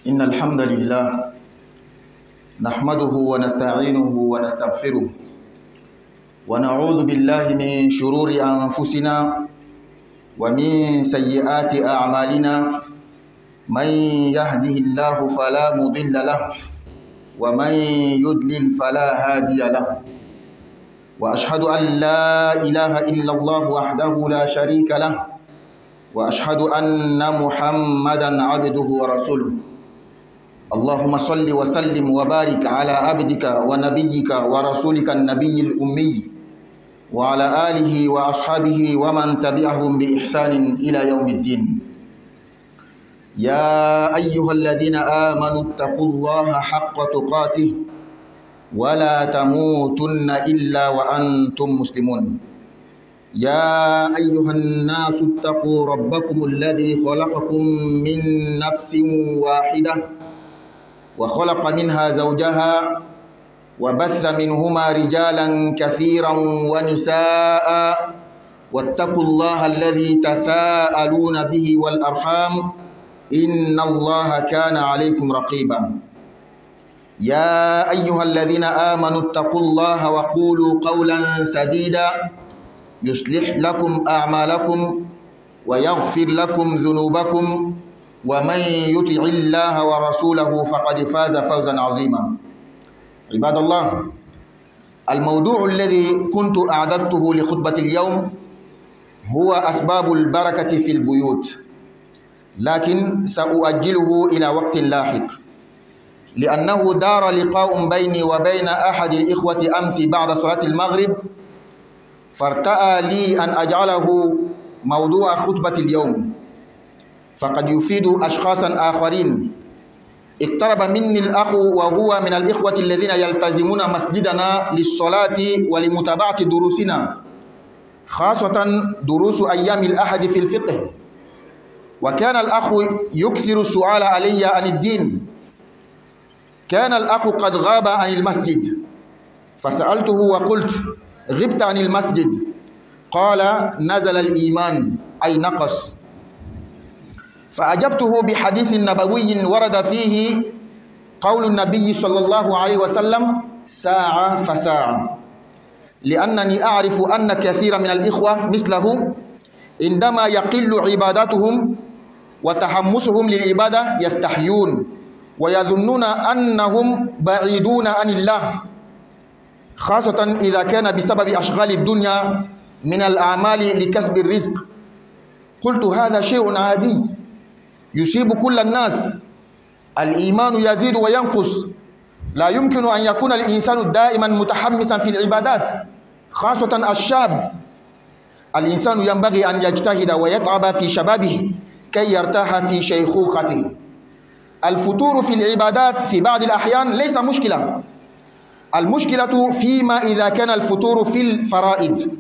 إن الحمد لله نحمده ونستعينه ونستغفره ونعوذ بالله من شرور أنفسنا ومن سيئات أعمالنا من يهده الله فلا مضل له ومن يضلل فلا هادي له وأشهد أن لا إله إلا الله وحده لا شريك له وأشهد أن محمدا عبده ورسوله اللهم صل وسلم وبارك على عبدك ونبيك ورسولك النبي الأمي وعلى آله وأصحابه ومن تبعهم بإحسان إلى يوم الدين. يا أيها الذين آمنوا اتقوا الله حق تقاته ولا تموتن إلا وأنتم مسلمون. يا أيها الناس اتقوا ربكم الذي خلقكم من نفس واحدة وخلق منها زوجها وبث منهما رجالا كثيرا ونساء واتقوا الله الذي تساءلون به والأرحام إن الله كان عليكم رقيبا. يا أيها الذين آمنوا اتقوا الله وقولوا قولا سديدا يصلح لكم أعمالكم ويغفر لكم ذنوبكم ومن يطع الله ورسوله فقد فاز فوزا عظيما. عباد الله، الموضوع الذي كنت أعددته لخطبة اليوم هو أسباب البركة في البيوت، لكن سأؤجله إلى وقت لاحق لأنه دار لقاء بيني وبين أحد الإخوة أمس بعد صلاة المغرب، فارتأى لي أن أجعله موضوع خطبة اليوم، فقد يفيد أشخاصا آخرين. اقترب مني الأخ وهو من الإخوة الذين يلتزمون مسجدنا للصلاة ولمتابعة دروسنا، خاصة دروس أيام الأحد في الفقه، وكان الأخ يكثر السؤال علي عن الدين. كان الأخ قد غاب عن المسجد، فسألته وقلت: غبت عن المسجد؟ قال: نزل الإيمان أي نقص. فأجبته بحديث نبوي ورد فيه قول النبي صلى الله عليه وسلم: ساعة فساعة، لأنني أعرف أن كثير من الإخوة مثله عندما يقل عباداتهم وتحمسهم للعبادة يستحيون ويظنون أنهم بعيدون عن الله، خاصة إذا كان بسبب أشغال الدنيا من الأعمال لكسب الرزق. قلت: هذا شيء عادي يصيب كل الناس، الإيمان يزيد وينقص، لا يمكن أن يكون الإنسان دائما متحمسا في العبادات، خاصة الشاب. الإنسان ينبغي أن يجتهد ويتعب في شبابه كي يرتاح في شيخوخته. الفتور في العبادات في بعض الأحيان ليس مشكلة، المشكلة فيما إذا كان الفتور في الفرائض،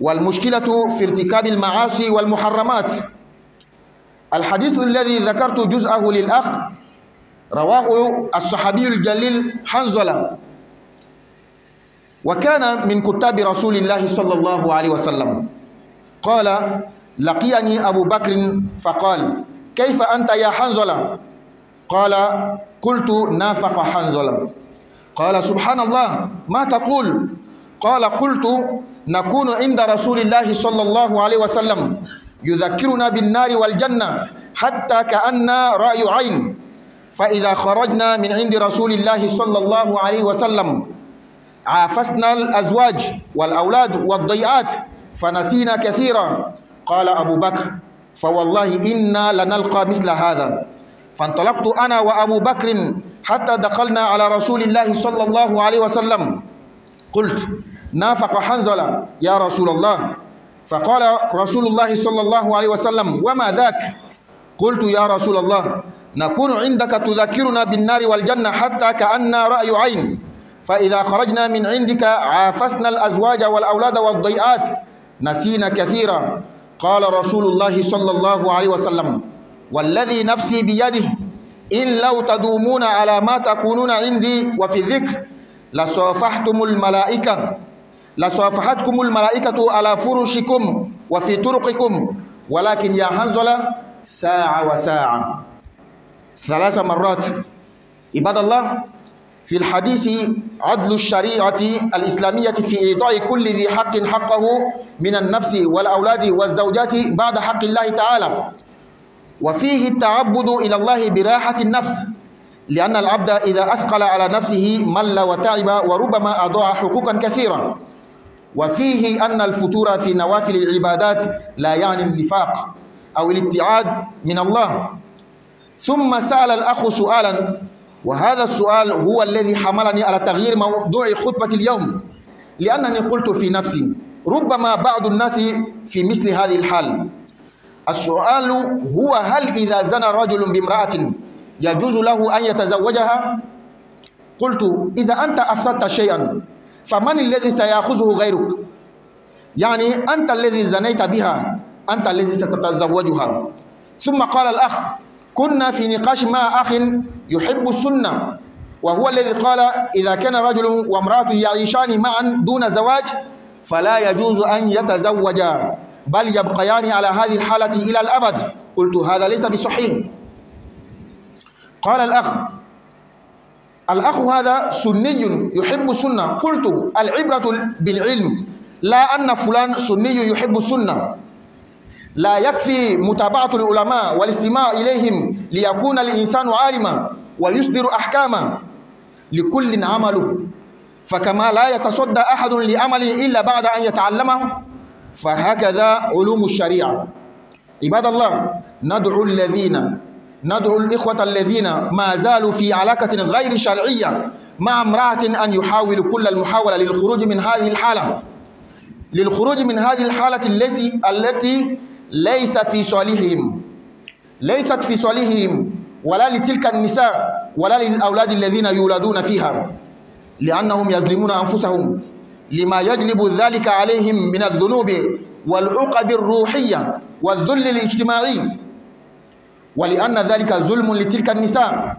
والمشكلة في ارتكاب المعاصي والمحرمات. الحديث الذي ذكرت جزءه للأخ رواه الصحابي الجليل حنظلة، وكان من كتاب رسول الله صلى الله عليه وسلم. قال: لقيني أبو بكر فقال: كيف أنت يا حنظلة؟ قال: قلت: نافق حنظلة. قال: سبحان الله، ما تقول؟ قال: قلت: نكون عند رسول الله صلى الله عليه وسلم يذكرنا بالنار والجنة حتى كأن رأي عين، فإذا خرجنا من عند رسول الله صلى الله عليه وسلم عافسنا الأزواج والأولاد والضيئات فنسينا كثيرا. قال أبو بكر: فوالله إنا لنلقى مثل هذا. فانطلقت أنا وأبو بكر حتى دخلنا على رسول الله صلى الله عليه وسلم. قلت: نافق حنظلة يا رسول الله. فقال رسول الله صلى الله عليه وسلم: وما ذاك؟ قلت: يا رسول الله، نكون عندك تذكرنا بالنار والجنة حتى كأن رأي عين، فإذا خرجنا من عندك عافسنا الأزواج والأولاد والضيئات نسينا كثيرا. قال رسول الله صلى الله عليه وسلم: والذي نفسي بيده إن لو تدومون على ما تكونون عندي وفي الذكر لصافحتكم الملائكة على فرشكم وفي طرقكم، ولكن يا حنظلة ساعة وساعة. ثلاث مرات. عباد الله، في الحديث عدل الشريعة الإسلامية في إيضاع كل ذي حق حقه من النفس والأولاد والزوجات بعد حق الله تعالى، وفيه التعبد إلى الله براحة النفس، لأن العبد إذا أثقل على نفسه مل وتعب وربما أضاع حقوقا كثيرة. وفيه أن الفتور في نوافل العبادات لا يعني النفاق أو الابتعاد من الله. ثم سأل الأخ سؤالا، وهذا السؤال هو الذي حملني على تغيير موضوع خطبة اليوم، لأنني قلت في نفسي ربما بعض الناس في مثل هذه الحال. السؤال هو: هل إذا زنى رجل بامرأة يجوز له أن يتزوجها؟ قلت: إذا أنت أفسدت شيئا فمن الذي سيأخذه غيرك؟ يعني أنت الذي زنيت بها، أنت الذي ستتزوجها. ثم قال الأخ: كنا في نقاش مع أخ يحب السنة، وهو الذي قال: إذا كان رجل وامرأة يعيشان معا دون زواج فلا يجوز أن يتزوجا، بل يبقيان على هذه الحالة إلى الأبد. قلت: هذا ليس بصحيح. قال الأخ هذا سني يحب السنة. قلت: العبرة بالعلم، لا أن فلان سني يحب السنة. لا يكفي متابعة العلماء والاستماع إليهم ليكون الإنسان عالما ويصدر أحكاما، لكل عمله، فكما لا يتصدى أحد لعمله إلا بعد أن يتعلمه، فهكذا علوم الشريعة. عباد الله، ندعو الإخوة الذين ما زالوا في علاقة غير شرعية مع امرأة أن يحاولوا كل المحاولة للخروج من هذه الحالة، التي ليست في صالحهم ولا لتلك النساء ولا للأولاد الذين يولدون فيها، لأنهم يظلمون أنفسهم لما يجلب ذلك عليهم من الذنوب والعقد الروحية والذل الاجتماعي، ولأن ذلك ظلم لتلك النساء،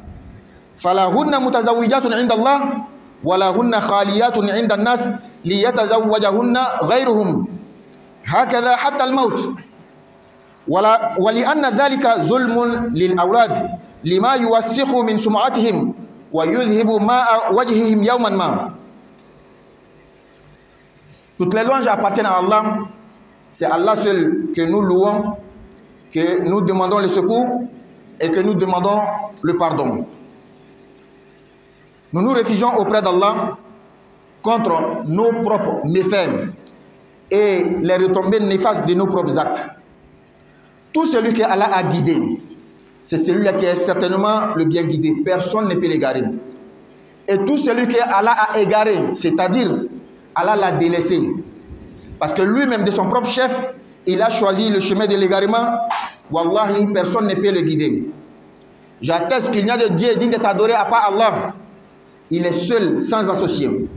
فلا هن متزوجات عند الله ولا هن خاليات عند الناس ليتزوجهن غيرهم، هكذا حتى الموت. ولأن ذلك ظلم للأولاد لما يوسخ من سمعتهم ويذهب ماء وجههم يوما ما. Toutes les louanges appartiennent à Allah. C'est Allah seul que nous louons, que nous demandons le secours et que nous demandons le pardon. Nous nous réfugions auprès d'Allah contre nos propres méfaits et les retombées néfastes de nos propres actes. Tout celui que Allah a guidé, c'est celui-là qui est certainement le bien guidé. Personne ne peut l'égarer. Et tout celui que Allah a égaré, c'est-à-dire Allah l'a délaissé, parce que lui-même de son propre chef, il a choisi le chemin de l'égarement. Wallahi, personne ne peut le guider. J'atteste qu'il n'y a de Dieu digne d'être adoré à part Allah. Il est seul, sans associé.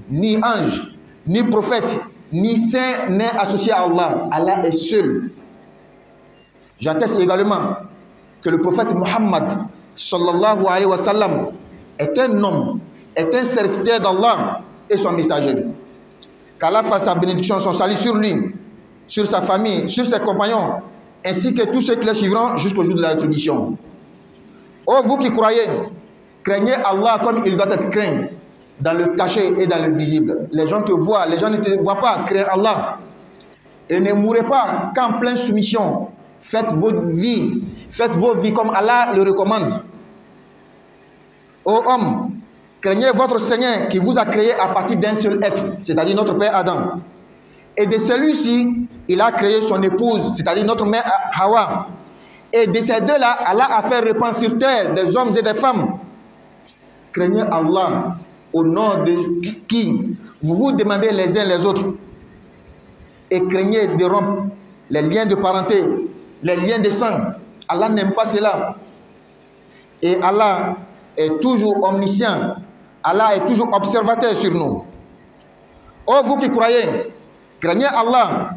Ni ange, ni prophète, ni saint n'est associé à Allah. Allah est seul. J'atteste également que le prophète Muhammad sallallahu alayhi wa sallam est un homme, est un serviteur d'Allah et son messager. Qu'Allah fasse sa bénédiction, son salut sur lui, sur sa famille, sur ses compagnons, ainsi que tous ceux qui le suivront jusqu'au jour de la rétribution. Oh, vous qui croyez, craignez Allah comme il doit être craint, dans le caché et dans le visible. Les gens te voient, les gens ne te voient pas. Craignez Allah. Et ne mourrez pas qu'en pleine soumission. Faites vos vies comme Allah le recommande. Ô homme, craignez votre Seigneur qui vous a créé à partir d'un seul être, c'est-à-dire notre père Adam. Et de celui-ci, il a créé son épouse, c'est-à-dire notre mère Hawa. Et de ces deux-là, Allah a fait répandre sur terre des hommes et des femmes. Craignez Allah au nom de qui vous vous demandez les uns les autres. Et craignez de rompre les liens de parenté, les liens de sang. Allah n'aime pas cela. Et Allah est toujours omniscient. Allah est toujours observateur sur nous. Oh, vous qui croyez, craignez Allah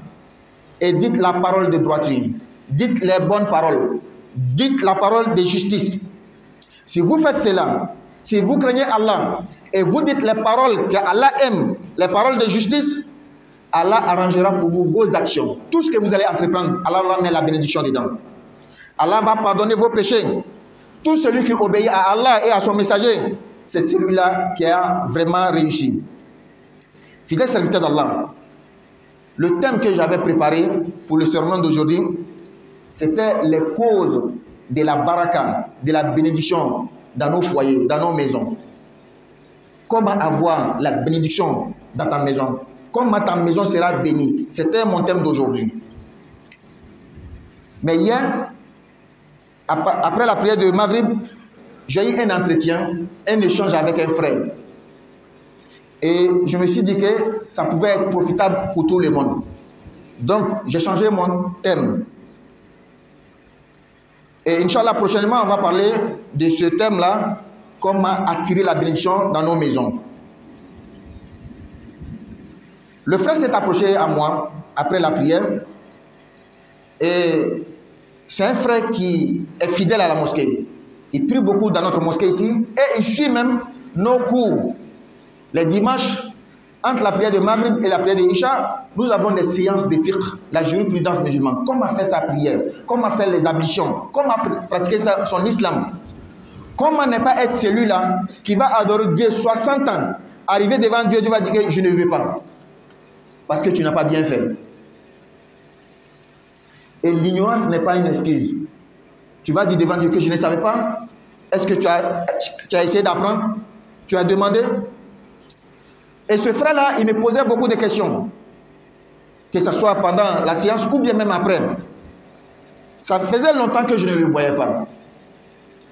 et dites la parole de droiture. Dites les bonnes paroles. Dites la parole de justice. Si vous faites cela, si vous craignez Allah et vous dites les paroles que Allah aime, les paroles de justice, Allah arrangera pour vous vos actions. Tout ce que vous allez entreprendre, Allah va mettre la bénédiction dedans. Allah va pardonner vos péchés. tout celui qui obéit à Allah et à son messager, c'est celui-là qui a vraiment réussi. Fidèles serviteurs d'Allah, le thème que j'avais préparé pour le sermon d'aujourd'hui, c'était les causes de la baraka, de la bénédiction dans nos foyers, dans nos maisons. Comment avoir la bénédiction dans ta maison? Comment ta maison sera bénie? C'était mon thème d'aujourd'hui. Mais hier, après la prière de Maghrib, j'ai eu un entretien, un échange avec un frère. Et je me suis dit que ça pouvait être profitable pour tout le monde. Donc, j'ai changé mon thème. Et Inch'Allah, prochainement, on va parler de ce thème-là, comment attirer la bénédiction dans nos maisons. Le frère s'est approché à moi après la prière. Et c'est un frère qui est fidèle à la mosquée. Il prie beaucoup dans notre mosquée ici. Et il suit même nos cours. Les dimanches, entre la prière de Maghrib et la prière de Isha, nous avons des séances de fiqh, la jurisprudence musulmane. Comment faire sa prière, comment faire les ablutions, comment pratiquer son islam. Comment ne pas être celui-là qui va adorer Dieu 60 ans, arriver devant Dieu, Dieu va dire que je ne veux pas. Parce que tu n'as pas bien fait. Et l'ignorance n'est pas une excuse. Tu vas dire devant Dieu que je ne savais pas. Est-ce que tu as essayé d'apprendre? Tu as demandé? Et ce frère-là, il me posait beaucoup de questions. Que ce soit pendant la séance ou bien même après. Ça faisait longtemps que je ne le voyais pas.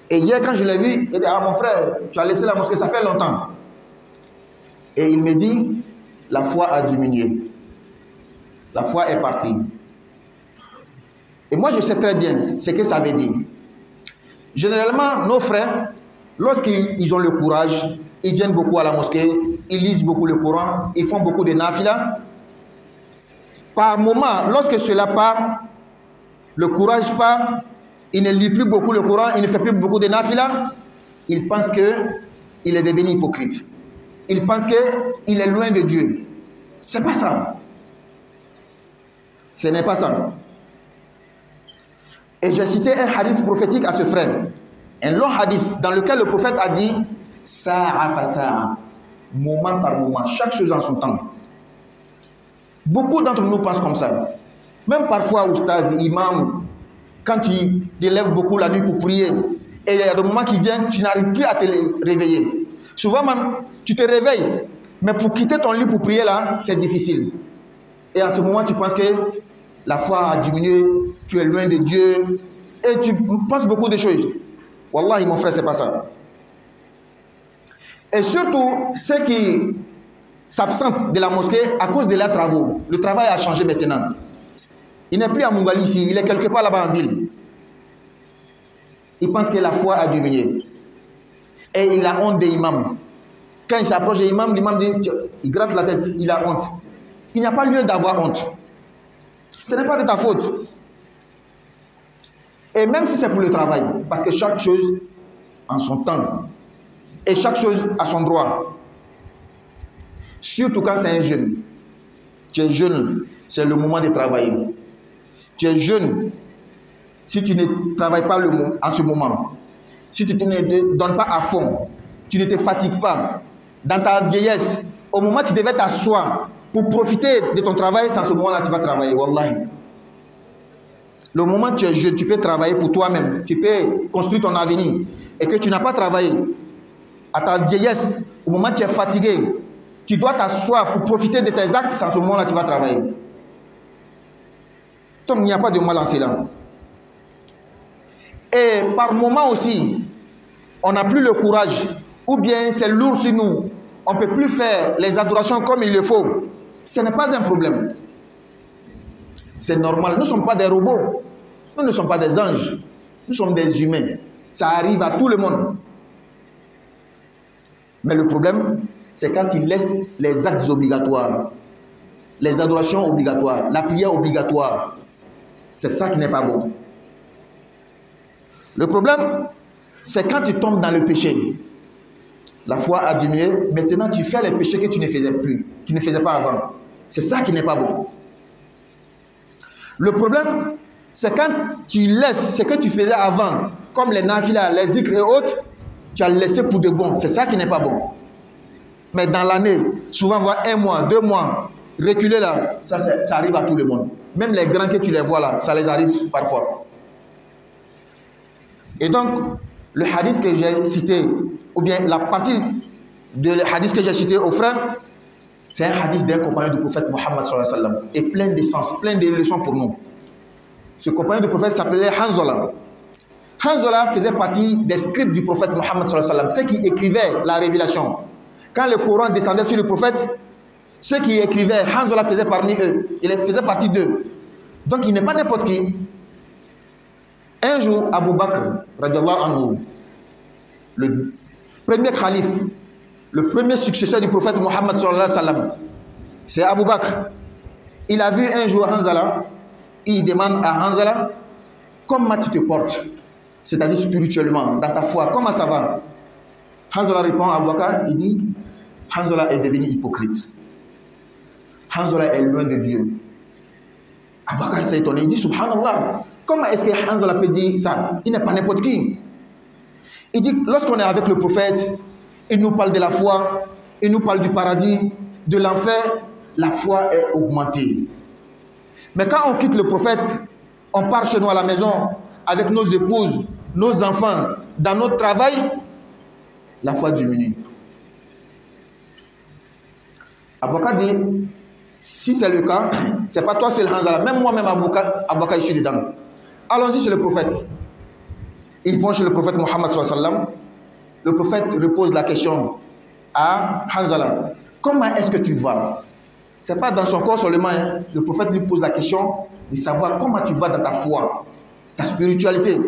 Et hier, quand je l'ai vu, il dit, ah mon frère, tu as laissé la mosquée, ça fait longtemps. Et il me dit, la foi a diminué. La foi est partie. Et moi, je sais très bien ce que ça veut dire. Généralement, nos frères, lorsqu'ils ont le courage, ils viennent beaucoup à la mosquée, ils lisent beaucoup le Coran, ils font beaucoup de nafila. Par moment, lorsque cela part, le courage part, il ne lit plus beaucoup le Coran, il ne fait plus beaucoup de nafila, il pense qu'il est devenu hypocrite. Il pense qu'il est loin de Dieu. C'est pas ça. Ce n'est pas ça. Et j'ai cité un hadith prophétique à ce frère. Un long hadith dans lequel le prophète a dit Sa'a fa sa'a, moment par moment, chaque chose en son temps. Beaucoup d'entre nous pensent comme ça. Même parfois, oustaz, imam, quand tu te lèves beaucoup la nuit pour prier, et il y a des moments qui viennent, tu n'arrives plus à te réveiller. Souvent même, tu te réveilles, mais pour quitter ton lit pour prier là, c'est difficile. Et en ce moment, tu penses que la foi a diminué, tu es loin de Dieu, et tu penses beaucoup de choses. Wallahi, mon frère, c'est pas ça. Et surtout, ceux qui s'absentent de la mosquée à cause de leurs travaux. Le travail a changé maintenant. Il n'est plus à Mungali ici, il est quelque part là-bas en ville. Il pense que la foi a diminué. Et il a honte des imams. Quand il s'approche des imams, l'imam dit, il gratte la tête, il a honte. Il n'y a pas lieu d'avoir honte. Ce n'est pas de ta faute. Et même si c'est pour le travail, parce que chaque chose en son temps, et chaque chose a son droit. Surtout quand c'est un jeune. Tu es jeune, c'est le moment de travailler. Tu es jeune, si tu ne travailles pas en ce moment, si tu ne te donnes pas à fond, tu ne te fatigues pas, dans ta vieillesse, au moment où tu devais t'asseoir pour profiter de ton travail, c'est en ce moment-là que tu vas travailler. Wallahi. Le moment où tu es jeune, tu peux travailler pour toi-même, tu peux construire ton avenir, et que tu n'as pas travaillé à ta vieillesse, au moment où tu es fatigué, tu dois t'asseoir pour profiter de tes actes, c'est en ce moment-là que tu vas travailler. Donc il n'y a pas de mal en cela. Et par moment aussi, on n'a plus le courage, ou bien c'est lourd sur nous, on ne peut plus faire les adorations comme il le faut. Ce n'est pas un problème. C'est normal. Nous ne sommes pas des robots. Nous ne sommes pas des anges. Nous sommes des humains. Ça arrive à tout le monde. Mais le problème, c'est quand ils laissent les actes obligatoires, les adorations obligatoires, la prière obligatoire. C'est ça qui n'est pas bon. Le problème, c'est quand tu tombes dans le péché. La foi a diminué. Maintenant, tu fais les péchés que tu ne faisais plus. Tu ne faisais pas avant. C'est ça qui n'est pas bon. Le problème, c'est quand tu laisses ce que tu faisais avant comme les nafila, les zikrs et autres, tu as laissé pour de bon. C'est ça qui n'est pas bon. Mais dans l'année, souvent voir 1 mois, 2 mois, reculer là, ça arrive à tout le monde. Même les grands que tu les vois là, ça les arrive parfois. Et donc, le hadith que j'ai cité, ou bien la partie de le hadith que j'ai cité aux frères, c'est un hadith d'un compagnon du prophète Mohammed sallallahu alayhi wa sallam, et plein de sens, plein de leçons pour nous. Ce compagnon du prophète s'appelait Hanzala. Hanzala faisait partie des scribes du prophète Mohammed sallallahu alayhi wa sallam, ceux qui écrivaient la révélation. Quand le Coran descendait sur le prophète, ceux qui écrivaient, Hanzala faisait parmi eux, il faisait partie d'eux. Donc il n'est pas n'importe qui. Un jour, Abu Bakr, radiallahu anhu, le premier calife, le premier successeur du prophète Mohammed sallallahu alayhi wa sallam, c'est Abu Bakr. Il a vu un jour Hanzala, il demande à Hanzala, comment tu te portes? C'est-à-dire spirituellement, dans ta foi, comment ça va? Hanzala répond à Abu Bakr, il dit, Hanzala est devenu hypocrite. Hanzala est loin de Dieu. Abu Bakr s'est étonné, il dit, subhanallah, comment est-ce que Hanzala peut dire ça? Il n'est pas n'importe qui. Il dit, lorsqu'on est avec le prophète, il nous parle de la foi, il nous parle du paradis, de l'enfer, la foi est augmentée. Mais quand on quitte le prophète, on part chez nous à la maison, avec nos épouses, nos enfants, dans notre travail, la foi diminue. Abu Bakr dit, si c'est le cas, c'est pas toi seul Hanzala, même moi-même Abu Bakr, je suis dedans. Allons-y chez le prophète. Ils vont chez le prophète Mohammed sallallahu alayhi wa sallam. Le prophète repose la question à Hanzala. Comment est-ce que tu vas? Ce n'est pas dans son corps seulement. Hein. Le prophète lui pose la question de savoir comment tu vas dans ta foi, ta spiritualité.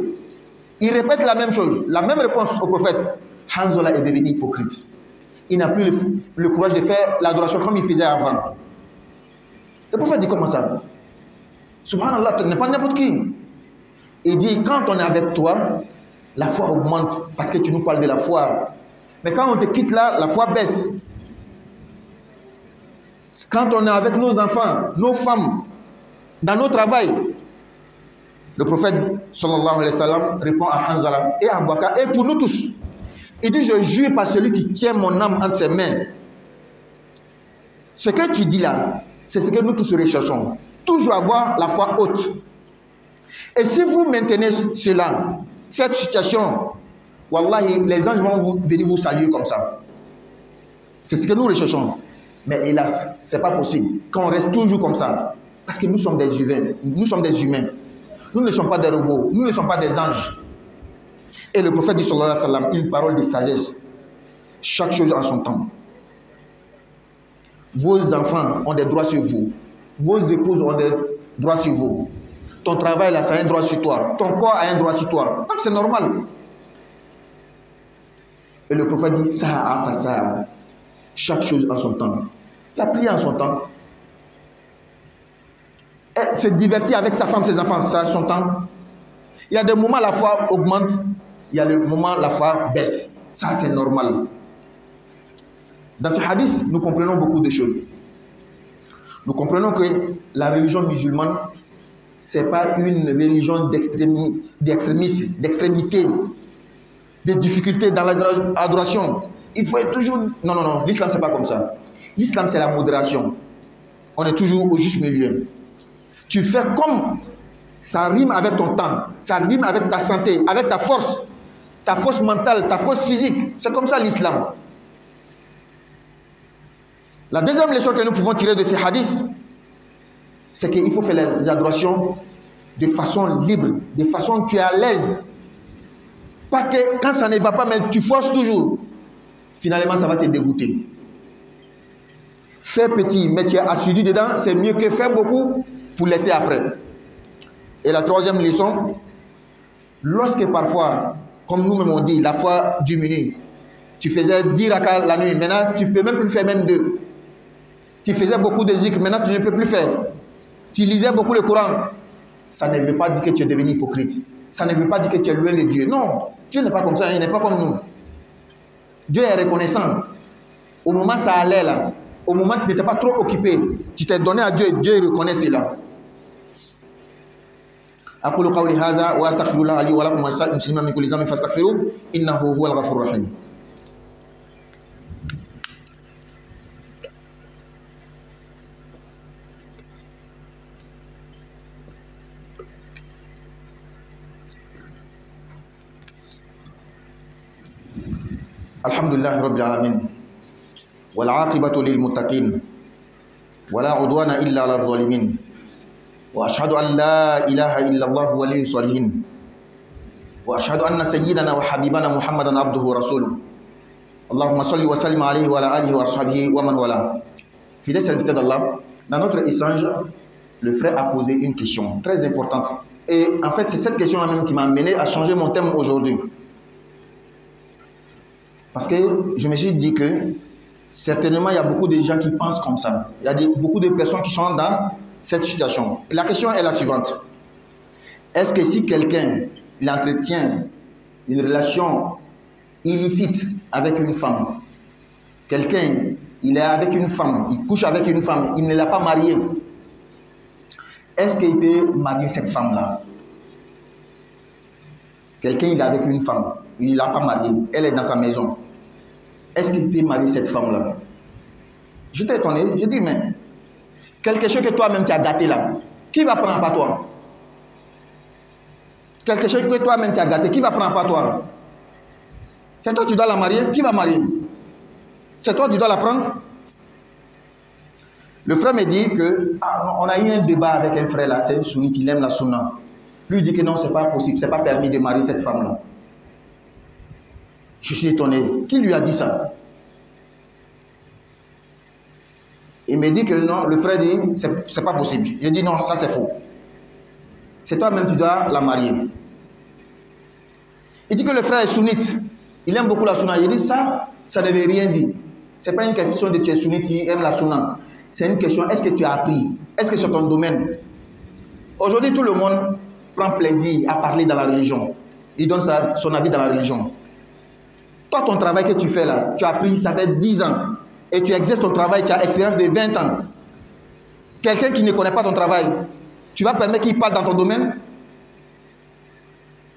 Il répète la même chose, la même réponse au prophète. Hanzala est devenu hypocrite. Il n'a plus le courage de faire l'adoration comme il faisait avant. Le prophète dit comment ça? Subhanallah, tu n'es pas n'importe qui. Il dit, quand on est avec toi, la foi augmente parce que tu nous parles de la foi. Mais quand on te quitte là, la foi baisse. Quand on est avec nos enfants, nos femmes, dans nos travail, le prophète sallallahu alayhi wa sallam répond à Hanzala et à Abu Bakr et pour nous tous. Il dit, je jure par celui qui tient mon âme entre ses mains. Ce que tu dis là, c'est ce que nous tous recherchons. Toujours avoir la foi haute. Et si vous maintenez cela, cette situation, wallahi, les anges vont venir vous saluer comme ça. C'est ce que nous recherchons. Mais hélas, ce n'est pas possible qu'on reste toujours comme ça. Parce que nous sommes des humains. Nous sommes des humains. Nous ne sommes pas des robots. Nous ne sommes pas des anges. Et le prophète dit sallallahu alayhi wa sallam, une parole de sagesse. Chaque chose en son temps. Vos enfants ont des droits sur vous. Vos épouses ont des droits sur vous. Ton travail là, ça a un droit sur toi. Ton corps a un droit sur toi. Donc c'est normal. Et le prophète dit ça a fait ça. Chaque chose en son temps. La prière en son temps. Elle se divertit avec sa femme, ses enfants, ça a son temps. Il y a des moments la foi augmente. Il y a des moments la foi baisse. Ça c'est normal. Dans ce hadith, nous comprenons beaucoup de choses. Nous comprenons que la religion musulmane, ce n'est pas une religion d'extrémité, de difficulté dans l'adoration. Il faut être toujours... Non, non, non, l'islam, ce n'est pas comme ça. L'islam, c'est la modération. On est toujours au juste milieu. Tu fais comme ça rime avec ton temps, ça rime avec ta santé, avec ta force mentale, ta force physique. C'est comme ça l'islam. La deuxième leçon que nous pouvons tirer de ces hadiths, c'est qu'il faut faire les adorations de façon libre, de façon que tu es à l'aise. Pas que quand ça ne va pas, mais tu forces toujours. Finalement, ça va te dégoûter. Fais petit, mais tu es assidu dedans, c'est mieux que faire beaucoup pour laisser après. Et la troisième leçon, lorsque parfois, comme nous-mêmes on dit, la foi diminue, tu faisais 10 rakas la nuit, maintenant tu ne peux même plus faire même 2. Tu faisais beaucoup de zikr, maintenant tu ne peux plus faire. Tu lisais beaucoup le Coran. Ça ne veut pas dire que tu es devenu hypocrite. Ça ne veut pas dire que tu es loin de Dieu. Non, Dieu n'est pas comme ça, il n'est pas comme nous. Dieu est reconnaissant. Au moment où ça allait là, au moment où tu n'étais pas trop occupé, tu t'es donné à Dieu et Dieu reconnaît cela. أقول قولي هذا وأستغفر الله لي ولكم ولسائر المسلمين من كل ذنب فاستغفروه إنه هو الغفور الرحيم. الحمد لله رب العالمين والعاقبة للمتقين ولا عدوان إلا على الظالمين وأشهد أن لا إله إلا الله ولي الصالحين وأشهد أن سيدنا وحبيبنا محمدا عبده ورسوله اللهم صل وسلم عليه وعلى آله وأصحابه ومن والاه. Fidèles serviteurs d'Allah, dans notre échange, le frère a posé une question très importante. Et en fait, c'est cette question-là même qui m'a amené à changer mon thème aujourd'hui. Parce que je me suis dit que certainement il y a beaucoup de gens qui pensent comme ça. Il y a beaucoup de personnes qui sont dans cette situation. Et la question est la suivante. Est-ce que si quelqu'un entretient une relation illicite avec une femme, quelqu'un il est avec une femme, il couche avec une femme, il ne l'a pas mariée, est-ce qu'il peut marier cette femme-là? Quelqu'un il est avec une femme, il ne l'a pas mariée, elle est dans sa maison. Est-ce qu'il peut marier cette femme-là? J'étais étonné, j'ai dit, mais quelque chose que toi-même tu as gâté là, qui va prendre par toi? Quelque chose que toi-même tu as gâté, qui va prendre par toi? C'est toi qui dois la marier, qui va marier? C'est toi qui dois la prendre? Le frère me dit que, on a eu un débat avec un frère là, c'est un sunnite, il aime la sunna. Lui dit que non, c'est pas possible, c'est pas permis de marier cette femme-là. Je suis étonné. Qui lui a dit ça? Il me dit que non, le frère dit c'est pas possible. Je dis non, ça c'est faux. C'est toi-même tu dois la marier. Il dit que le frère est sunnite. Il aime beaucoup la sunna. Il dit ça ne veut rien dire. Ce n'est pas une question de tu es sunnite, tu aimes la sunna. C'est une question, est-ce que tu as appris? Est-ce que c'est ton domaine? Aujourd'hui, tout le monde prend plaisir à parler dans la religion. Il donne son avis dans la religion. Toi, ton travail que tu fais là, tu as appris, ça fait 10 ans. Et tu exerces ton travail, tu as expérience de 20 ans. Quelqu'un qui ne connaît pas ton travail, tu vas permettre qu'il parle dans ton domaine?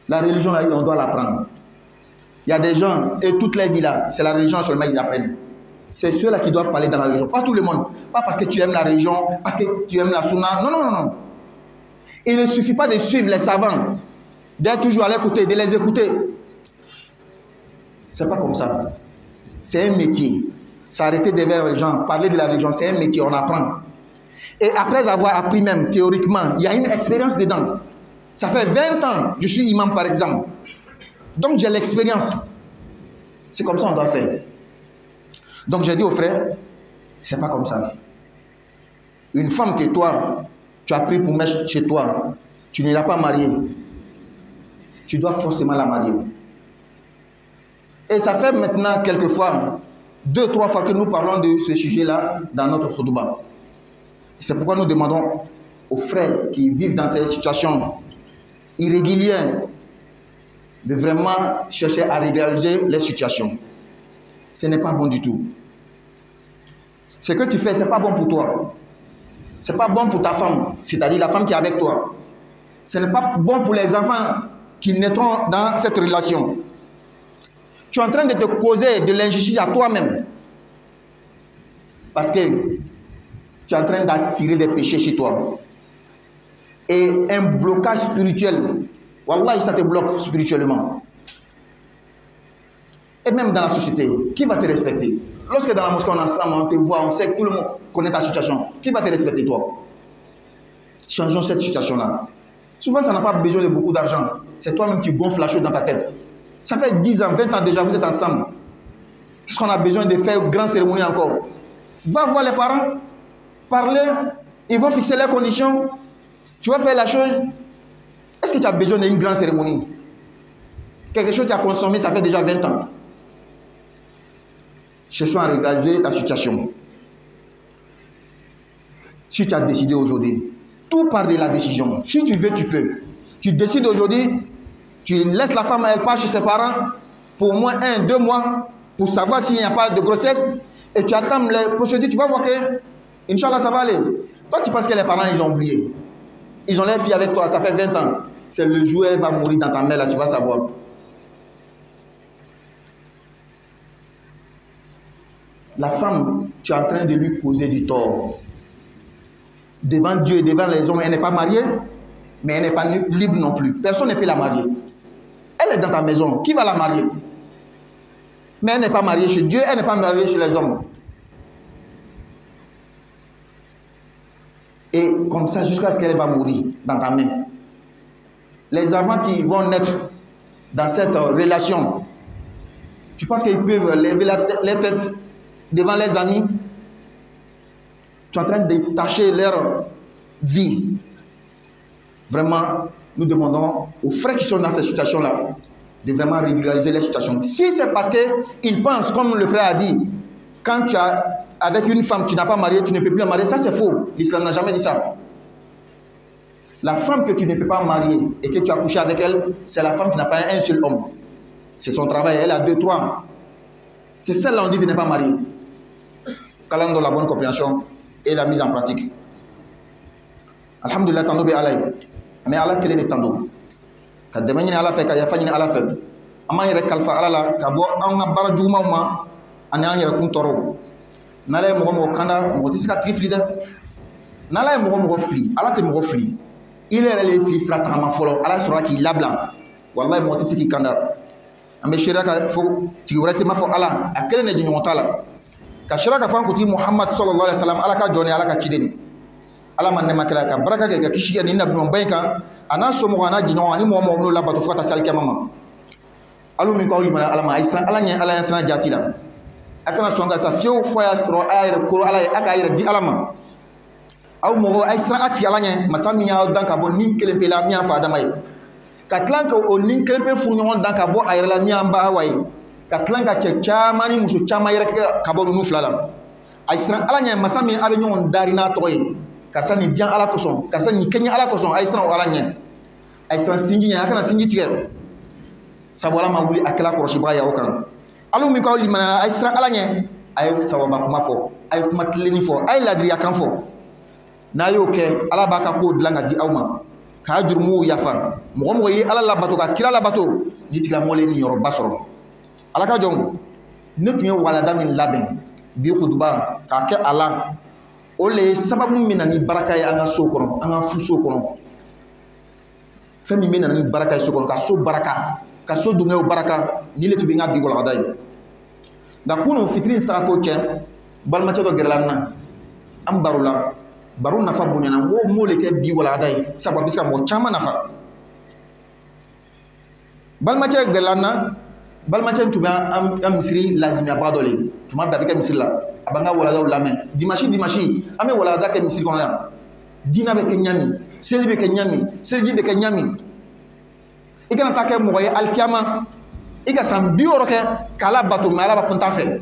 La religion, là, on doit l'apprendre. Il y a des gens, et toutes les vies là, c'est la religion seulement ils apprennent. C'est ceux-là qui doivent parler dans la religion. Pas tout le monde. Pas parce que tu aimes la religion, parce que tu aimes la sunna. Non, non, non, non. Il ne suffit pas de suivre les savants, d'être toujours à l'écouter, de les écouter. C'est pas comme ça. C'est un métier. S'arrêter devant les gens, parler de la religion, c'est un métier, on apprend. Et après avoir appris même théoriquement, il y a une expérience dedans. Ça fait 20 ans, je suis imam par exemple. Donc j'ai l'expérience. C'est comme ça qu'on doit faire. Donc j'ai dit au frère, c'est pas comme ça. Une femme que toi, tu as pris pour mettre chez toi, tu ne l'as pas mariée. Tu dois forcément la marier. Et ça fait maintenant quelques fois, 2-3 fois que nous parlons de ce sujet-là dans notre khutbah. C'est pourquoi nous demandons aux frères qui vivent dans ces situations irrégulières de vraiment chercher à régulariser les situations. Ce n'est pas bon du tout. Ce que tu fais, ce n'est pas bon pour toi. Ce n'est pas bon pour ta femme, c'est-à-dire la femme qui est avec toi. Ce n'est pas bon pour les enfants qui naîtront dans cette relation. Tu es en train de te causer de l'injustice à toi-même. Parce que tu es en train d'attirer des péchés chez toi. Et un blocage spirituel, wallah, ça te bloque spirituellement. Et même dans la société, qui va te respecter? Lorsque dans la mosquée on est ensemble, on te voit, on sait que tout le monde connaît ta situation. Qui va te respecter toi? Changeons cette situation-là. Souvent, ça n'a pas besoin de beaucoup d'argent. C'est toi-même qui gonfles la chose dans ta tête. Ça fait 10 ans, 20 ans déjà, vous êtes ensemble. Est-ce qu'on a besoin de faire une grande cérémonie encore? Va voir les parents, parler, ils vont fixer les conditions. Tu vas faire la chose. Est-ce que tu as besoin d'une grande cérémonie? Quelque chose que tu as consommé, ça fait déjà 20 ans. Cherchons à régler la situation. Si tu as décidé aujourd'hui, tout part de la décision. Si tu veux, tu peux. Tu décides aujourd'hui, tu laisses la femme, elle part chez ses parents pour au moins 1-2 mois pour savoir s'il n'y a pas de grossesse et tu attends les procédures, tu vas voir que, Inch'Allah, ça va aller. Toi, tu penses que les parents, ils ont oublié. Ils ont leur fille avec toi, ça fait 20 ans. c'est le jour où elle va mourir dans ta main, là, tu vas savoir. La femme, tu es en train de lui causer du tort. Devant Dieu et devant les hommes, elle n'est pas mariée, mais elle n'est pas libre non plus. Personne ne peut la marier. Elle est dans ta maison. Qui va la marier? Mais elle n'est pas mariée chez Dieu, elle n'est pas mariée chez les hommes. Et comme ça, jusqu'à ce qu'elle va mourir dans ta main. Les enfants qui vont naître dans cette relation, tu penses qu'ils peuvent lever les têtes devant les amis? Tu es en train de tâcher leur vie. Vraiment, nous demandons aux frères qui sont dans cette situation-là de vraiment régulariser les situations. Si c'est parce qu'ils pensent, comme le frère a dit, quand tu as avec une femme, tu n'as pas marié, tu ne peux plus la marier, ça c'est faux. L'islam n'a jamais dit ça. La femme que tu ne peux pas marier et que tu as couché avec elle, c'est la femme qui n'a pas un seul homme. C'est son travail, elle a 2, 3. C'est celle-là on dit de ne pas marier. Qu'Allah donne la bonne compréhension et la mise en pratique. Alhamdulillah, tando be alay. Mais Allah kele be tando. Ka demani Allah fait, ka yafa ni Allah fait. Ama yere kalfa Allah la ka bo an ga bara juma ma an an yere kun toro. Nala mo mo kanda mo tisika trifli de. Nala mo mo fli. Allah te mo fli. Il est les fli strata ma folo. Allah sura ki labla. Wallahi mo tisiki kanda. Ambe shira ka fo ti wurati ma fo Allah akele ne jinyo tala. Ka shira ka fankuti Muhammad sallallahu alaihi wasallam Allah ka joni Allah ka chideni. Allah man nema kala ka baraka ke kishiya ni nabi mon bayka ana so mo ana jinyo ani mo mo la batu fata salke mama. Alu min ko yimana Allah ma aisra Allah nya Allah yasna jatila. Akana songa sa fiyo foya ro ayre ko Allah aka ayre di alama. Aw mo aisra ati Allah nya masami ya dan ka bon ni kelempe la mi afa damay. Katlanka o nin kelempe fu nyon dan ka bo ayre la mi amba way. Katlanka che chamani musu chama yere ka bon nu flala. Aisra Allah nya masami abe nyon darina toye. Kasa ni dian ala koson, kasa ni kenya ala koson, aisra o ala nya. Aisra sinji nya akana sinji tiye. Sabwala ma wuli akela koroshi ba ya okan. Alu mi ko limana aisra ala nya ay sawaba kuma fo, ay kuma tleni fo, ay ladri akan fo. Na yo ke ala baka ko dlanga di awma. Ka jurmu yafa. Mo mo yi ala la bato ka kila la bato, ni tiga mole ni yoro basoro. Ala ka jong ne tiye wala damin laben bi khutba ka ke ala ole sababu mina ni baraka ya anga sokono anga fu sokono femi mina ni baraka ya sokono ka so baraka ka so dunga baraka ni le tubi nga bi wala day da kuno fitrin sa fo chen bal ma do gerlanna am barula baru nafa bunyana wo mole ke bi wala day sababu biska mo chama nafa bal ma gerlanna bal ma tuba am misri lazimia badole tuma babika misri la abanga wala da ulame dimashi ame wala da ke misiri kona dina be ke nyami seli be ke nyami selji be ke nyami igana ta ke moye alkiyama iga sam bioro ke kala batu mala ba fonta fe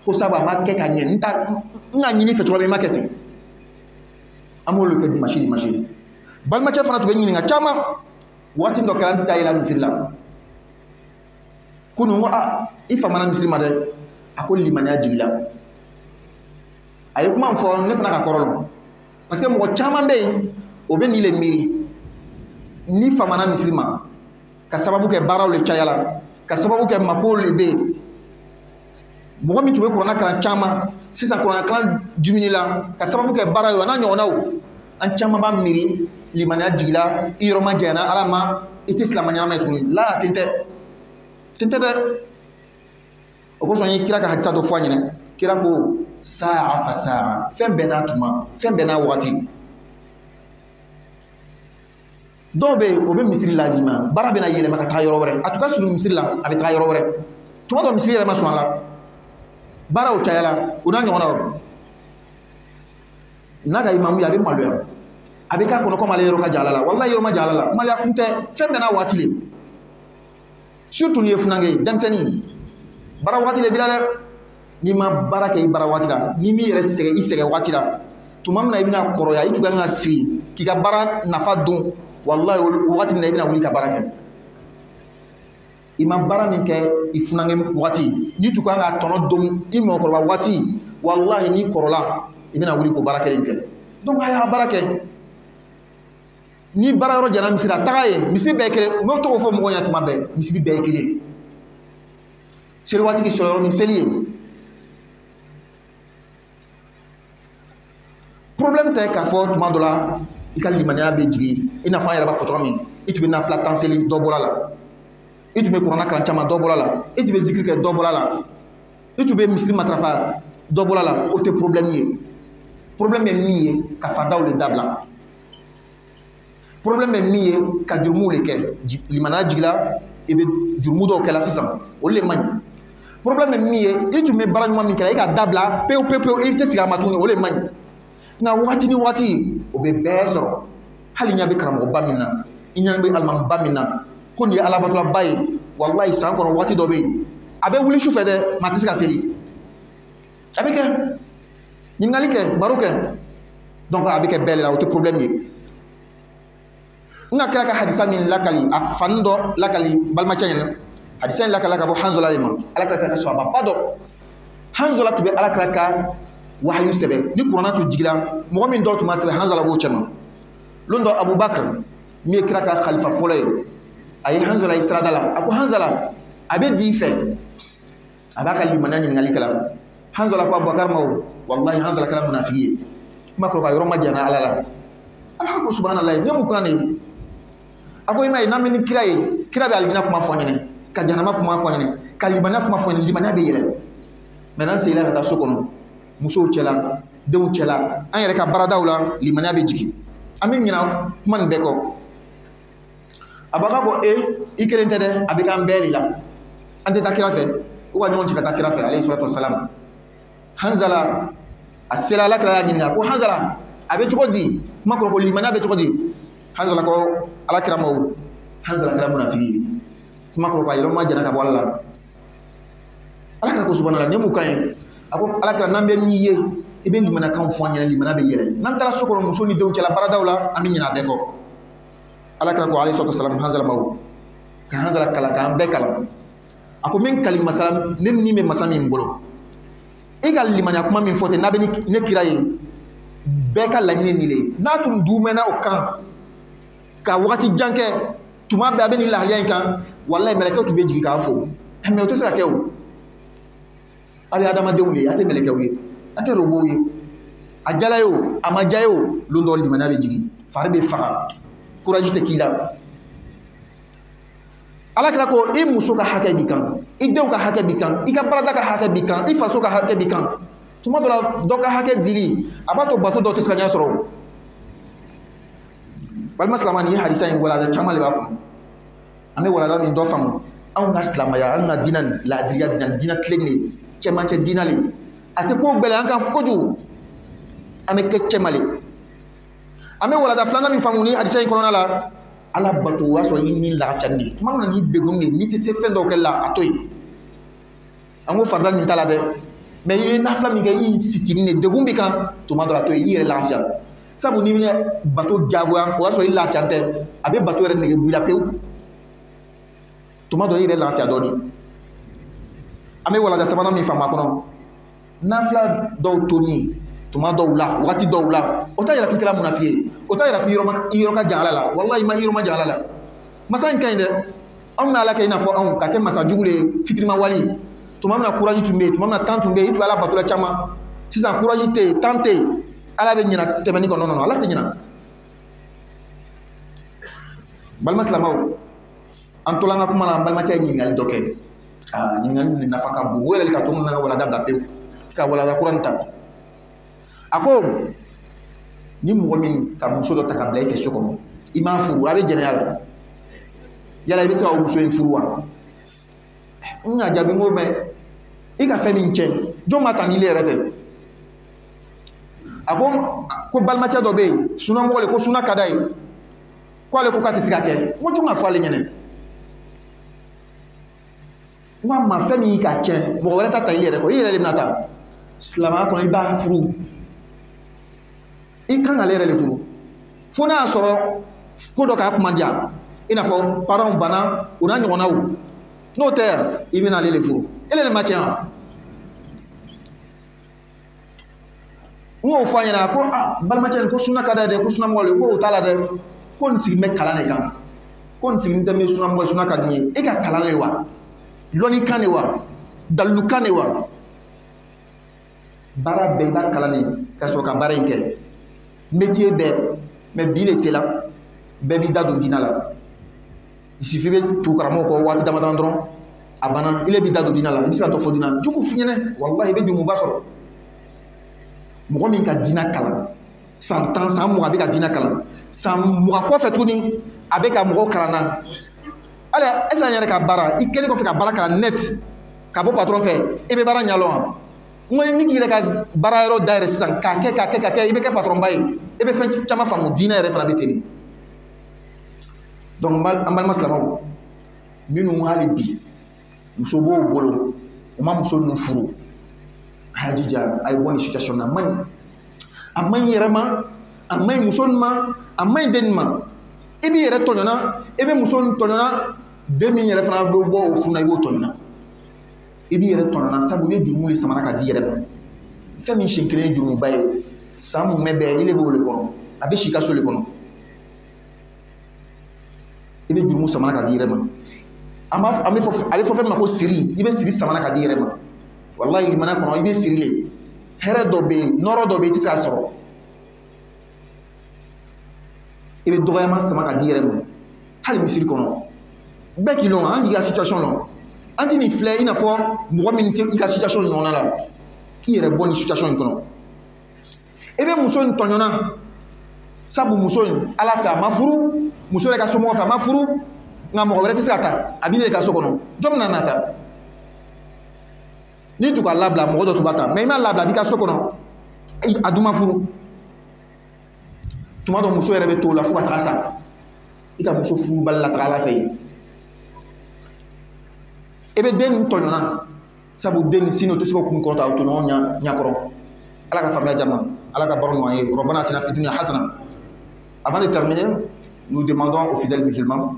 ko saba ma ke ka nyen nta nga nyini fe to be market amolo ke dimashi bal ma che fana to be nyini nga chama wati ndo kalanti ta ila misiri la kunu ifa mana misiri ma de akol limanya jigila ay kuma fo ne fana ka korolo parce que mo chama be o be ni le miri ni famana mislima ka sababu ke baraw le chayala ka sababu ke makol le be mo mi tuwe korona kan chama sisa korona kan juminila ka sababu ke baraw na nyonaw an chama ba miri limanya jigila iroma jena alama itislamanya ma tuni la tinte de o so yi kira ka hadisa do fo nyine kira ko sa'a fa sa'a fen bena tuma fen bena wati dobe o be misiri lazima bara bena yele maka ta yoro wore atuka suru misiri la abi ta yoro wore tuma do misiri ma sunala bara o chayala una nyona naga imamu ya be malu abi ka kono ko mala yoro ka jalala wallahi yoro ma jalala mala kunte fen bena wati le surtout ni funange demseni bara wati le bilala ni ma baraka i bara wati la ni mi yere sege i sege wati la tumam na ibina koroya itu ganga si ki ga bara nafa dun wallahi wati na ibina wuli ka baraka ima bara min ke ifunange wati ni tu ganga tono dum i mo korba wati wallahi ni korola ibina wuli ko baraka lenke donc haya baraka ni bara yɔrɔ jana misiri a taga ye misiri bɛɛ kelen n'o tɔgɔ fɔ mɔgɔw ɲɛna tuma bɛɛ misiri bɛɛ ye kelen seli waati sɔrɔ yɔrɔ ni seli ye problème tɛ k'a fɔ tuma dɔ la i ka limaniya bɛ jigin i n'a fɔ an yɛrɛ b'a fɔ cogo min i tun bɛ nafila tan seli dɔ bɔra la i tun bɛ kuranna kalan caman dɔ bɔra la i tun bɛ zikiri kɛ dɔ bɔra la i tun bɛ misiri matarafa dɔ bɔra la o tɛ problème ye problème ye min ye ka fadaw le dabila problème ye min ye ka jurumu le kɛ limaniya jigila i bɛ jurumu dɔw kɛla sisan olu le man ɲi problème ye min ye i tun bɛ baara ɲuman min kɛla i ka dabila pewu pewu pewu i tɛ segin a ma tuguni o le man ɲi nka waati ni waati o bɛ bɛɛ sɔrɔ hali ɲɛ bɛ karamɔgɔba min na i ɲɛ bɛ alimamiba min na ko nin ye alabatolaba ye walayi san kɔnɔ waati dɔ bɛ yen a bɛ wuli sufɛ dɛ maa tɛ se ka seli a bɛ kɛ ɲininkali kɛ baro kɛ donc a bɛ kɛ bɛɛ de la o tɛ problème ye n ka kira ka hadisa min lakali a fani dɔ lakali balimacɛ ɲɛna hadisa in lakala ka bɔ Hanzala de ma Alakira ka sahababa dɔ Hanzala tun bɛ Alakira ka wahayu sɛbɛ ni kuranna tun jigila mɔgɔ min dɔw tun b'a sɛbɛ Hanzala b'o cɛ ma don dɔ Abubakar min ye kira ka khalifa fɔlɔ ye a ye Hanzala ye sirada la a ko Hanzala a bɛ di i fɛ a b'a ka limaniya ɲininkali kɛla Hanzala ko Abubakar ma o wallahi Hanzala kɛra munafiki ye kuma fɔ ka yɔrɔ ma jɛna Ala la Ala ko subhanallah ne mu kan ne a ko i ma ye n'an bɛ ni kira ye kira bɛ alijinɛ kuma fɔ ɲɛnɛ ka jahanama kuma fɔ ɲɛnɛ ka limaniya kuma fɔ ɲɛnɛ limaniya bɛ yɛlɛ maintenant seginna ka taa so kɔnɔ musow cɛla denw cɛla an yɛrɛ ka baaradaw la limaniya bɛ jigin an bɛ ɲina kuma nin bɛɛ kɔ a b'a fɔ ko i kelen tɛ dɛ a bɛ k'an bɛɛ de la an tɛ taa kira fɛ u ka ɲɔgɔn ci ka taa kira fɛ alayhi salatu wasalam Hanzala a sera Alakira y'a ɲininka ko Hanzala a bɛ cogo di kuma kɔrɔ ko limaniya bɛ cogo di Hanzala ko Alakira ma o Hanzala kɛra munafiki ye kuma kɔrɔ ko a yɔrɔ ma jɛna ka bɔ Ala la Alakira ko subhanallah ne mu kan ye a ko Alakira n'an bɛ n'i ye i bɛ limaniyakan fɔ an ɲɛna limaniya bɛ yɛlɛ n'an taara so kɔnɔ muso ni denw cɛla baaradaw la an bɛ ɲinɛ a bɛɛ kɔ Alakira ko alayhi salatu wasalam Hanzala ma o ka Hanzala kalan k'an bɛɛ kalan a ko min kali masa ne ni bɛ masa min bolo i ka limaniya kuma min fɔ ten n'a bɛ ne kira ye bɛɛ ka laɲini nin le n'a tun dumɛnna o kan ka wagati jan kɛ tuma bɛɛ a bɛ nin lahaliya in kan walayi mɛlɛkɛw tun bɛ jigin k'a fo mais o tɛ se ka kɛ o a bɛ adamadenw de ye a tɛ mɛlɛkɛw ye a tɛ robow ye a jala ye o a ma ja ye o don dɔ limaniya bɛ jigin fari bɛ faga courage tɛ k'i la Alakira ko i muso ka hakɛ b'i kan i denw ka hakɛ b'i kan i ka baarada ka hakɛ b'i kan i faso ka hakɛ b'i kan tuma dɔ la dɔ ka hakɛ dili a b'a to bato dɔ tɛ se ka ɲɛ sɔrɔ o balima silamɛ nin ye hadisa in walanda caman de b'a kɔnɔ an bɛ walanda nin dɔ faamu anw ka silamɛya an ka diinɛ nin laadiriya diinɛ tilen de cɛmancɛ diinɛ le a tɛ ko gɛlɛya an kan kojugu an bɛ kɛ cɛma le an bɛ walanda filanan min faamu ni hadisa in kɔnɔna la Ala bato o y'a sɔrɔ i ni lafiya nin ye tuma min na ni degun de n'i tɛ se fɛn dɔw kɛ la a to yen an ko farida nin t'a la dɛ mais i ye nafila min kɛ i sitini de degun bɛ kan tuma dɔ la a to yen i yɛrɛ lafiya sabu n'i bɛ bato jagoya o y'a sɔrɔ i lafiya tɛ a bɛ bato yɛrɛ nege bɔ i la pewu tuma dɔ i yɛrɛ lafiya dɔɔnin an bɛ walanda sabanan min faamu a kɔnɔ nafila dɔw toni tuma dɔw la wagati dɔw la o t'a yira k'i kɛra munafiki ye o t'a yira k'i yɔrɔ ka jan Ala la walayi ma yɔrɔ ma jan Ala la masa in ka ɲi dɛ anw bɛ Ala kɛ i n'a fɔ anw ka kɛ masa jugu le fitirima wali tuma min na courage tun bɛ yen tuma min na temps tun bɛ yen i tun bɛ Ala batola caman sisan courage tɛ yen temps tɛ yen Ala bɛ ɲinɛ tɛmɛni kɔ non Ala tɛ ɲinɛ balima silamɛw an tola an ka kuma na an balimacɛ ye ɲininkali dɔ kɛ ɲininkali nin nafa ka bon o yɛrɛ de ka to n ka walanda bila pewu ka walanda kura nin ta a ko ni mɔgɔ min ka muso dɔ ta ka bila i fɛ so kɔnɔ i m'a furu a bɛ jɛnɛya la yala i bɛ se ka o muso in furu wa n ka jaabi ko mɛ i ka fɛn min cɛn jɔn b'a ta n'ile yɛrɛ tɛ a ko balimacɛ dɔ bɛ yen sunamɔgɔ le ko suna ka d'a ye ko ale ko k'a tɛ se ka kɛ n ko jɔn ka fɔ ale ɲɛna n ko a ma fɛn min y'i ka cɛn mɔgɔ wɛrɛ ta ta i yɛrɛ kɔ i yɛrɛ de bɛna ta silamɛya kɔnɔ i b'a furu i kan k'ale yɛrɛ de furu fo n'a y'a sɔrɔ ko dɔ k'a kuma diya i n'a fɔ parents banna o n'a ɲɔgɔnnaw n'o tɛ i bɛna ale de furu ele de ma tiɲɛ wa n k'o fɔ a ɲɛna ko balimacɛ nin ko suna ka d'a ye dɛ ko sunamɔgɔ le ko o t'a la dɛ kon sigi me kalan ne kan kon sigi tɛ me suna mɔgɔ suna ka di ye e ka kalan ne wa lɔnni kan ne wa dalu kan ne wa baara bɛɛ i b'a kalan ne ka sɔrɔ ka baara in kɛ métier bɛɛ mais bi le sela bɛɛ b'i da don diinɛ la il suffit bɛ tugu karamɔgɔ kɔ waati dama dama dɔrɔn a banna ile b'i da don diinɛ la i bɛ se ka dɔ fɔ diinɛ jugu f'i ɲɛna wallahi i bɛ jumuba sɔrɔ mɔgɔ min ka diinɛ kalan san 10 san 20 a bɛ ka diinɛ kalan san 20 kɔfɛ tuguni a bɛ ka mɔgɔw kalan na hali est-ce que an yɛrɛ ka baara i kɛlen kɔfɛ ka baara kalan net ka bɔ patron fɛ i bɛ baara ɲɛdɔn wa ni k'i yɛrɛ ka baara yɔrɔ dayɛlɛ sisan k'a kɛ i bɛ kɛ patron ba ye i bɛ fɛn caman faamu diinɛ yɛrɛ fana bɛ ten donc an balima silamɛw minnu hali bi muso b'o bolo u ma muso ninnu furu a y'a jija a ye bɔ nin situation na a man ɲi a man ɲi yɛrɛ ma a man ɲi muso nin ma a man ɲi den nin ma i b'i yɛrɛ tɔɲɔna i bɛ muso nin tɔɲɔna den min yɛrɛ fana bɛ bɔ o furu la i b'o tɔɲɔna i b'i yɛrɛ tɔɲɔna sabu i ye jurumu de samara ka di i yɛrɛ ma fɛn min siɲɛ kelen ye jurumuba ye san mun mɛn bɛɛ i le b'o le kɔnɔ a bɛ si i ka so le kɔnɔ i bɛ jurumu samara ka di i yɛrɛ ma a bɛ fɔ fɛn min ma ko siri i bɛ siri samara ka di i yɛrɛ ma wallahi limana kɔnɔ i bɛ siri le hɛrɛ dɔ bɛ yen nɔrɔ dɔ bɛ yen i tɛ se k'a sɔrɔ i bɛ dɔgɔyama sama ka di i yɛrɛ ma hali misiri kɔnɔ bɛɛ k'i lɔn an k'i ka situation lɔn an tɛ nin filɛ i n'a fɔ mɔgɔ min tɛ i ka situation ɲɔgɔnna la i yɛrɛ bɔ nin situation in kɔnɔ i bɛ muso in tɔɲɔna sabu muso in ala fɛ a ma furu muso yɛrɛ ka somɔgɔ fɛ a ma furu nka mɔgɔ wɛrɛ tɛ se ka ta a b'i ne ka so kɔnɔ jɔn bɛna n'a ta n'i tun ka labila mɔgɔ dɔ tun b'a ta mais i m'a labila a b'i ka so kɔnɔ a dun ma furu tuma dɔ muso yɛrɛ bɛ t'o la fo ka taga sa i ka muso furu bali la taga ala fɛ yen i bɛ den nin tɔɲɔna sabu den nin sini o tɛ se ka kun kɔrɔta o tɔɲɔgɔn ɲɛkɔrɔ ala ka faamuya jama ala ka baro ɲɔgɔn ye rabbana atina fid dunya hasana. Avant de terminer, nous demandons aux fidèles musulmans,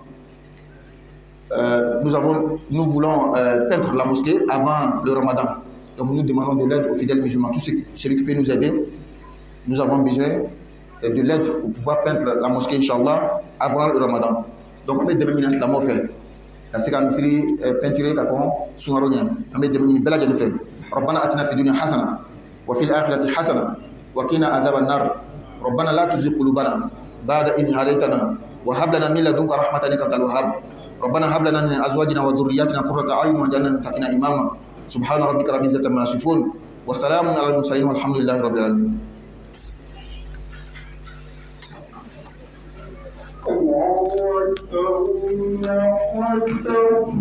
nous voulons peindre la mosquée avant le ramadan. Donc nous demandons de l'aide aux fidèles musulmans. Tout celui qui peut nous aider, nous avons besoin de l'aide pour pouvoir peindre la mosquée, Inch'Allah, avant le ramadan. Donc on va demander à l'islam fait. Parce que misiri peinture ka kon sungaronya on va demander bela jani fait. ربنا آتنا في الدنيا حسنة وفي الآخرة حسنة وقنا عذاب النار ربنا لا تزغ قلوبنا بعد إذ هديتنا وهب لنا من لدنك رحمة إنك أنت الوهاب ربنا هب لنا من أزواجنا وذرياتنا قرة أعين واجعلنا للمتقين إماما سبحان ربك رب العزة عما يصفون وسلام على المرسلين والحمد لله رب العالمين. الله أكبر الله أكبر